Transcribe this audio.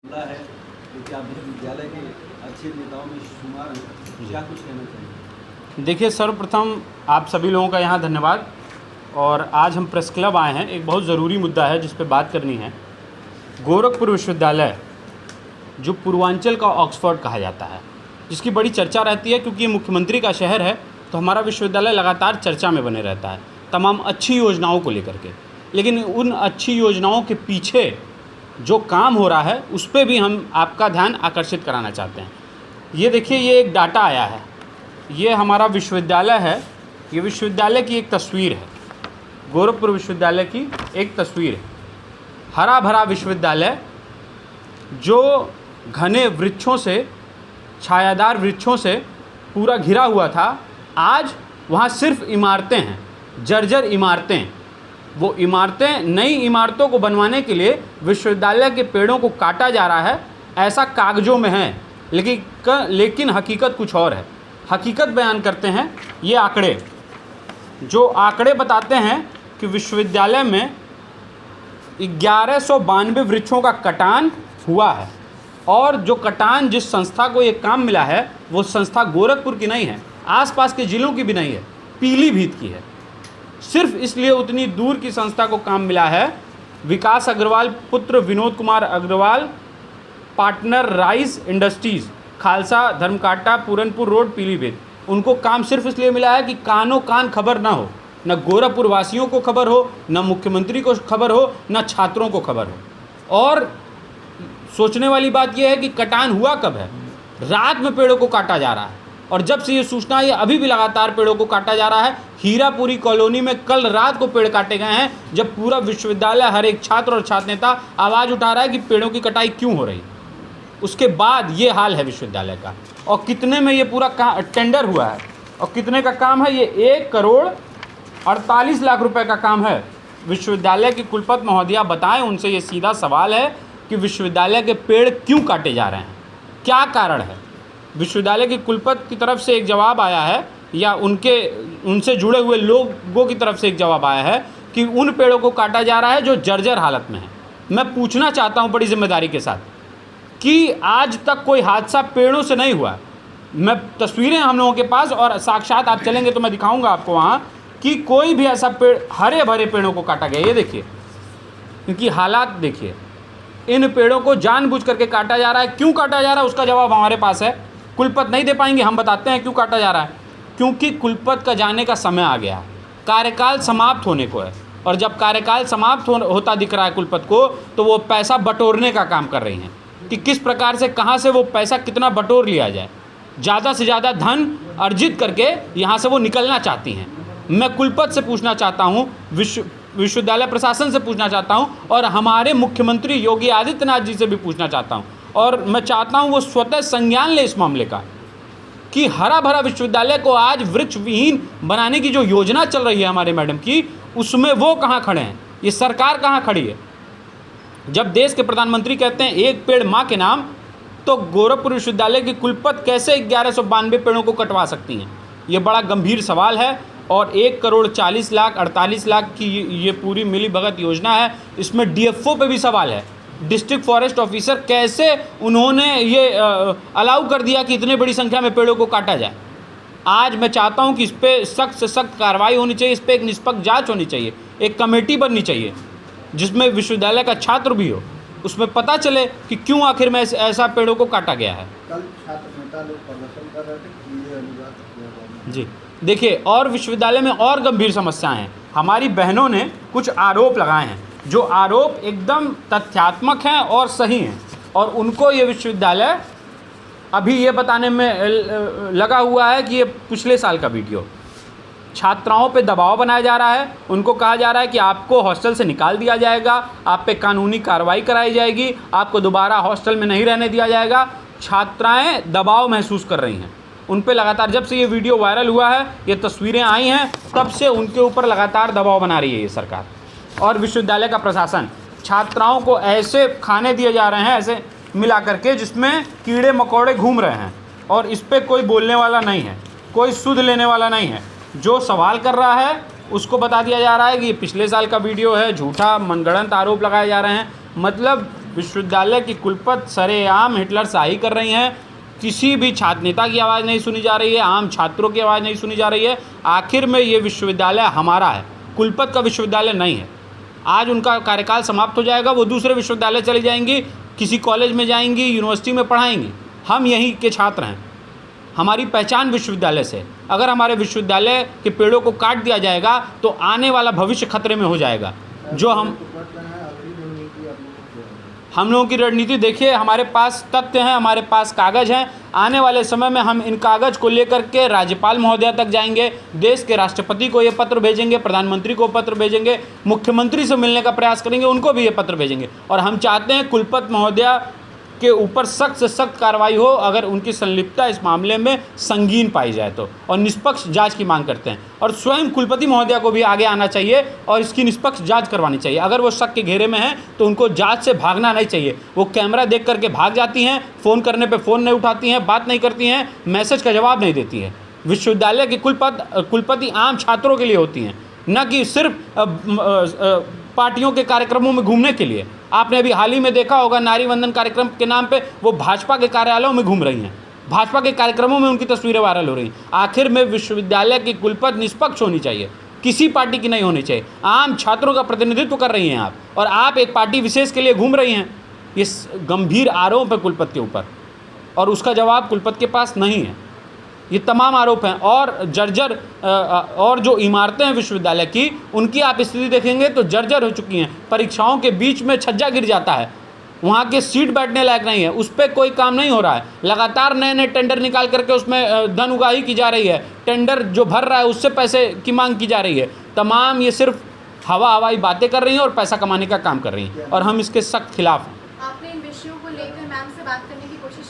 मामला है क्योंकि आप विश्वविद्यालय के अच्छे नेताओं में शुमार हैं, क्या कुछ कहना चाहिए? देखिए, सर्वप्रथम आप सभी लोगों का यहाँ धन्यवाद। और आज हम प्रेस क्लब आए हैं, एक बहुत ज़रूरी मुद्दा है जिस पे बात करनी है। गोरखपुर विश्वविद्यालय जो पूर्वांचल का ऑक्सफोर्ड कहा जाता है, जिसकी बड़ी चर्चा रहती है क्योंकि ये मुख्यमंत्री का शहर है, तो हमारा विश्वविद्यालय लगातार चर्चा में बने रहता है तमाम अच्छी योजनाओं को लेकर के। लेकिन उन अच्छी योजनाओं के पीछे जो काम हो रहा है उस पर भी हम आपका ध्यान आकर्षित कराना चाहते हैं। ये देखिए, ये एक डाटा आया है, ये हमारा विश्वविद्यालय है, ये विश्वविद्यालय की एक तस्वीर है, गोरखपुर विश्वविद्यालय की एक तस्वीर है। हरा भरा विश्वविद्यालय जो घने वृक्षों से, छायादार वृक्षों से पूरा घिरा हुआ था, आज वहाँ सिर्फ इमारतें हैं, जर्जर इमारतें। वो इमारतें, नई इमारतों को बनवाने के लिए विश्वविद्यालय के पेड़ों को काटा जा रहा है, ऐसा कागज़ों में है, लेकिन हकीकत कुछ और है। हकीकत बयान करते हैं ये आंकड़े, जो आंकड़े बताते हैं कि विश्वविद्यालय में 1192 वृक्षों का कटान हुआ है। और जो कटान, जिस संस्था को ये काम मिला है, वो संस्था गोरखपुर की नहीं है, आसपास के ज़िलों की भी नहीं है, पीलीभीत की है। सिर्फ इसलिए उतनी दूर की संस्था को काम मिला है। विकास अग्रवाल पुत्र Vinod Kumar Agarwal, partner rice industries, Khalsa Dharamkata, Puranpur road, Pilibhit, उनको काम सिर्फ इसलिए मिला है कि कानों कान खबर ना हो, न गोरखपुर वासियों को खबर हो, न मुख्यमंत्री को खबर हो, न छात्रों को खबर हो। और सोचने वाली बात यह है कि कटान हुआ कब है? रात में पेड़ों को काटा जा रहा है। और जब से ये सूचना है, अभी भी लगातार पेड़ों को काटा जा रहा है। हीरापुरी कॉलोनी में कल रात को पेड़ काटे गए हैं, जब पूरा विश्वविद्यालय, हर एक छात्र और छात्र नेता आवाज़ उठा रहा है कि पेड़ों की कटाई क्यों हो रही। उसके बाद ये हाल है विश्वविद्यालय का। और कितने में ये पूरा टेंडर हुआ है और कितने का काम है? ये 1,48,00,000 रुपए का काम है। विश्वविद्यालय की कुलपति महोदया बताएं, उनसे ये सीधा सवाल है कि विश्वविद्यालय के पेड़ क्यों काटे जा रहे हैं, क्या कारण है? विश्वविद्यालय की कुलपति की तरफ से एक जवाब आया है, या उनसे जुड़े हुए लोगों की तरफ से एक जवाब आया है कि उन पेड़ों को काटा जा रहा है जो जर्जर हालत में है। मैं पूछना चाहता हूं बड़ी जिम्मेदारी के साथ कि आज तक कोई हादसा पेड़ों से नहीं हुआ। मैं तस्वीरें हम लोगों के पास, और साक्षात आप चलेंगे तो मैं दिखाऊंगा आपको वहाँ कि कोई भी ऐसा पेड़, हरे भरे पेड़ों को काटा गया। ये देखिए, क्योंकि हालात देखिए, इन पेड़ों को जानबूझ करके काटा जा रहा है। क्यों काटा जा रहा है उसका जवाब हमारे पास है, कुलपति नहीं दे पाएंगे, हम बताते हैं क्यों काटा जा रहा है। क्योंकि कुलपति का जाने का समय आ गया है, कार्यकाल समाप्त होने को है। और जब कार्यकाल समाप्त होता दिख रहा है कुलपति को, तो वो पैसा बटोरने का काम कर रही हैं कि किस प्रकार से, कहाँ से वो पैसा कितना बटोर लिया जाए, ज़्यादा से ज़्यादा धन अर्जित करके यहाँ से वो निकलना चाहती हैं। मैं कुलपति से पूछना चाहता हूँ, विश्वविद्यालय प्रशासन से पूछना चाहता हूँ, और हमारे मुख्यमंत्री योगी आदित्यनाथ जी से भी पूछना चाहता हूँ, और मैं चाहता हूँ वो स्वतः संज्ञान ले इस मामले का कि हरा भरा विश्वविद्यालय को आज वृक्ष विहीन बनाने की जो योजना चल रही है हमारे मैडम की, उसमें वो कहाँ खड़े हैं, ये सरकार कहाँ खड़ी है? जब देश के प्रधानमंत्री कहते हैं एक पेड़ माँ के नाम, तो गोरखपुर विश्वविद्यालय की कुलपति कैसे 1192 पेड़ों को कटवा सकती हैं? ये बड़ा गंभीर सवाल है। और 1,40,48,00,000 की ये पूरी मिली भगत योजना है। इसमें DFO पे भी सवाल है, डिस्ट्रिक्ट फॉरेस्ट ऑफिसर, कैसे उन्होंने ये अलाउ कर दिया कि इतने बड़ी संख्या में पेड़ों को काटा जाए। आज मैं चाहता हूं कि इस पर सख्त से सख्त कार्रवाई होनी चाहिए, इस पर एक निष्पक्ष जांच होनी चाहिए, एक कमेटी बननी चाहिए जिसमें विश्वविद्यालय का छात्र भी हो, उसमें पता चले कि क्यों आखिर में ऐसा पेड़ों को काटा गया है। कल छात्र नेता लोग प्रदर्शन कर रहे थे कि ये अनुवाद जी देखिए, और विश्वविद्यालय में और गंभीर समस्याएं हैं। हमारी बहनों ने कुछ आरोप लगाए हैं, जो आरोप एकदम तथ्यात्मक हैं और सही हैं, और उनको ये विश्वविद्यालय अभी ये बताने में लगा हुआ है कि ये पिछले साल का वीडियो, छात्राओं पे दबाव बनाया जा रहा है। उनको कहा जा रहा है कि आपको हॉस्टल से निकाल दिया जाएगा, आप पे कानूनी कार्रवाई कराई जाएगी, आपको दोबारा हॉस्टल में नहीं रहने दिया जाएगा। छात्राएं दबाव महसूस कर रही हैं उन पे लगातार। जब से ये वीडियो वायरल हुआ है, ये तस्वीरें आई हैं, तब से उनके ऊपर लगातार दबाव बना रही है ये सरकार और विश्वविद्यालय का प्रशासन। छात्राओं को ऐसे खाने दिए जा रहे हैं, ऐसे मिला करके, जिसमें कीड़े मकोड़े घूम रहे हैं, और इस पर कोई बोलने वाला नहीं है, कोई सुध लेने वाला नहीं है। जो सवाल कर रहा है उसको बता दिया जा रहा है कि ये पिछले साल का वीडियो है, झूठा मनगढ़ंत आरोप लगाए जा रहे हैं। मतलब विश्वविद्यालय की कुलपति सरेआम हिटलर शाही कर रही हैं। किसी भी छात्र नेता की आवाज़ नहीं सुनी जा रही है, आम छात्रों की आवाज़ नहीं सुनी जा रही है। आखिर में ये विश्वविद्यालय हमारा है, कुलपति का विश्वविद्यालय नहीं है। आज उनका कार्यकाल समाप्त हो जाएगा, वो दूसरे विश्वविद्यालय चली जाएंगी, किसी कॉलेज में जाएंगी, यूनिवर्सिटी में पढ़ाएंगी। हम यहीं के छात्र हैं, हमारी पहचान विश्वविद्यालय से। अगर हमारे विश्वविद्यालय के पेड़ों को काट दिया जाएगा तो आने वाला भविष्य खतरे में हो जाएगा। जो हम लोगों की रणनीति देखिए, हमारे पास तथ्य हैं, हमारे पास कागज़ हैं। आने वाले समय में हम इन कागज़ को लेकर के राज्यपाल महोदया तक जाएंगे, देश के राष्ट्रपति को ये पत्र भेजेंगे, प्रधानमंत्री को पत्र भेजेंगे, मुख्यमंत्री से मिलने का प्रयास करेंगे, उनको भी ये पत्र भेजेंगे। और हम चाहते हैं कुलपति महोदया के ऊपर सख्त से सख्त कार्रवाई हो अगर उनकी संलिप्तता इस मामले में संगीन पाई जाए तो, और निष्पक्ष जांच की मांग करते हैं। और स्वयं कुलपति महोदया को भी आगे आना चाहिए और इसकी निष्पक्ष जांच करवानी चाहिए। अगर वो शक के घेरे में हैं तो उनको जांच से भागना नहीं चाहिए। वो कैमरा देख करके भाग जाती हैं, फ़ोन करने पे फ़ोन नहीं उठाती हैं, बात नहीं करती हैं, मैसेज का जवाब नहीं देती है। विश्वविद्यालय की कुलपति आम छात्रों के लिए होती हैं, न कि सिर्फ पार्टियों के कार्यक्रमों में घूमने के लिए। आपने अभी हाल ही में देखा होगा, नारी वंदन कार्यक्रम के नाम पे वो भाजपा के कार्यालयों में घूम रही हैं, भाजपा के कार्यक्रमों में उनकी तस्वीरें वायरल हो रही हैं। आखिर में विश्वविद्यालय की कुलपति निष्पक्ष होनी चाहिए, किसी पार्टी की नहीं होनी चाहिए। आम छात्रों का प्रतिनिधित्व कर रही हैं आप, और आप एक पार्टी विशेष के लिए घूम रही हैं। इस गंभीर आरोप है कुलपति के ऊपर, और उसका जवाब कुलपति के पास नहीं है। ये तमाम आरोप हैं। और जर्जर और जो इमारतें हैं विश्वविद्यालय की, उनकी आप स्थिति देखेंगे तो जर्जर हो चुकी हैं। परीक्षाओं के बीच में छज्जा गिर जाता है, वहाँ के सीट बैठने लायक नहीं है, उस पर कोई काम नहीं हो रहा है। लगातार नए नए टेंडर निकाल करके उसमें धन उगाही की जा रही है। टेंडर जो भर रहा है उससे पैसे की मांग की जा रही है। तमाम ये सिर्फ हवाई बातें कर रही हैं और पैसा कमाने का काम कर रही हैं, और हम इसके सख्त खिलाफ हैं। आपने इन विषयों को लेकर मैम से बात करने की कोशिश